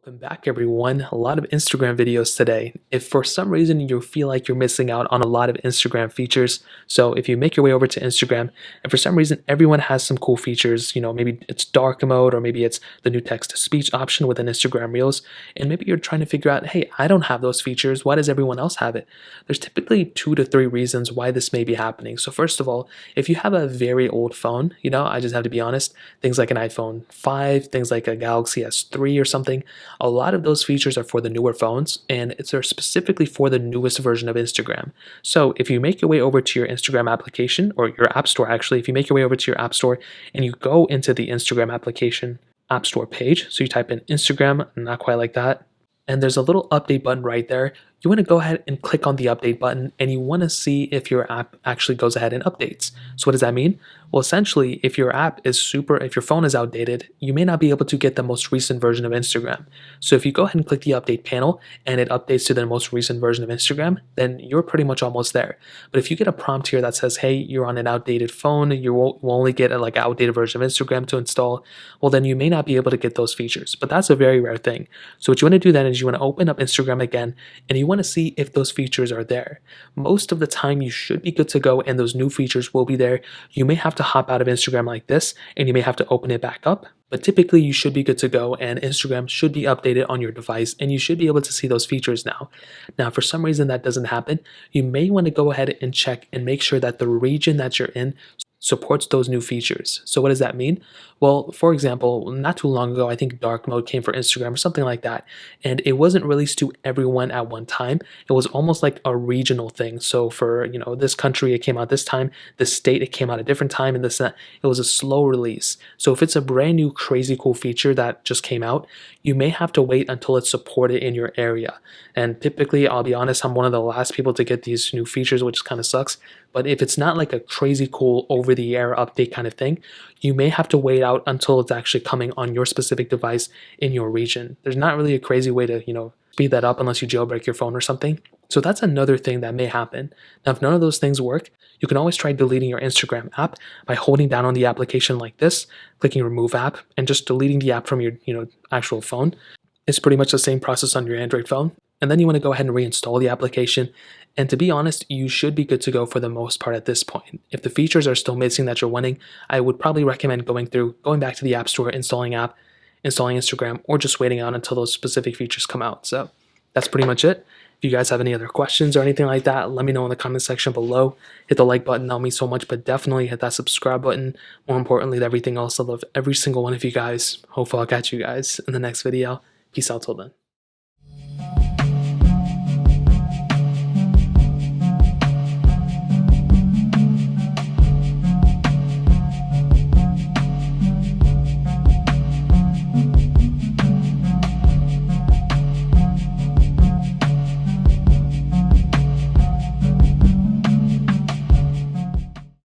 Welcome back, everyone. A lot of Instagram videos today. If for some reason you feel like you're missing out on a lot of Instagram features, so if you make your way over to Instagram and for some reason everyone has some cool features, maybe it's dark mode or maybe it's the new text to speech option within Instagram Reels, and maybe you're trying to figure out, hey, I don't have those features. Why does everyone else have it? There's typically 2 to 3 reasons why this may be happening. So first of all, if you have a very old phone, I just have to be honest, things like an iPhone 5, things like a Galaxy S3 or something, a lot of those features are for the newer phones, and they're specifically for the newest version of Instagram. So if you make your way over to your Instagram application, or your app store actually, if you make your way over to your app store and you go into the Instagram application app store page, so you type in Instagram, not quite like that, and there's a little update button right there. You want to go ahead and click on the update button, and you want to see if your app actually goes ahead and updates. So what does that mean? Well, essentially, if your phone is outdated, you may not be able to get the most recent version of Instagram. So if you go ahead and click the update panel and it updates to the most recent version of Instagram, then you're pretty much almost there. But if you get a prompt here that says, hey, you're on an outdated phone, you will only get an outdated version of Instagram to install, well, then you may not be able to get those features. But that's a very rare thing. So what you want to do then is you want to open up Instagram again, and you want to see if those features are there. Most of the time, you should be good to go, and those new features will be there. You may have to hop out of Instagram like this, and you may have to open it back up. But typically, you should be good to go, and Instagram should be updated on your device, and you should be able to see those features now. Now, if for some reason that doesn't happen, you may want to go ahead and check and make sure that the region that you're in supports those new features. So what does that mean? Well, for example, not too long ago, I think dark mode came for Instagram or something like that, and it wasn't released to everyone at one time. It was almost like a regional thing. So for, this country, it came out this time, this state, it came out a different time, and this, it was a slow release. So if it's a brand new, crazy cool feature that just came out, you may have to wait until it's supported in your area. And typically, I'll be honest, I'm one of the last people to get these new features, which kind of sucks. But if it's not like a crazy cool over-the-air update kind of thing, you may have to wait out until it's actually coming on your specific device in your region. There's not really a crazy way to, speed that up unless you jailbreak your phone or something. So that's another thing that may happen. Now, if none of those things work, you can always try deleting your Instagram app by holding down on the application like this, clicking remove app, and just deleting the app from your, actual phone. It's pretty much the same process on your Android phone. And then you want to go ahead and reinstall the application. And to be honest, you should be good to go for the most part at this point. If the features are still missing that you're wanting, I would probably recommend going back to the App Store, installing Instagram, or just waiting out until those specific features come out. So that's pretty much it. If you guys have any other questions or anything like that, let me know in the comment section below. Hit the like button, that'll mean so much, but definitely hit that subscribe button. More importantly, everything else, I love every single one of you guys. Hopefully I'll catch you guys in the next video. Peace out till then.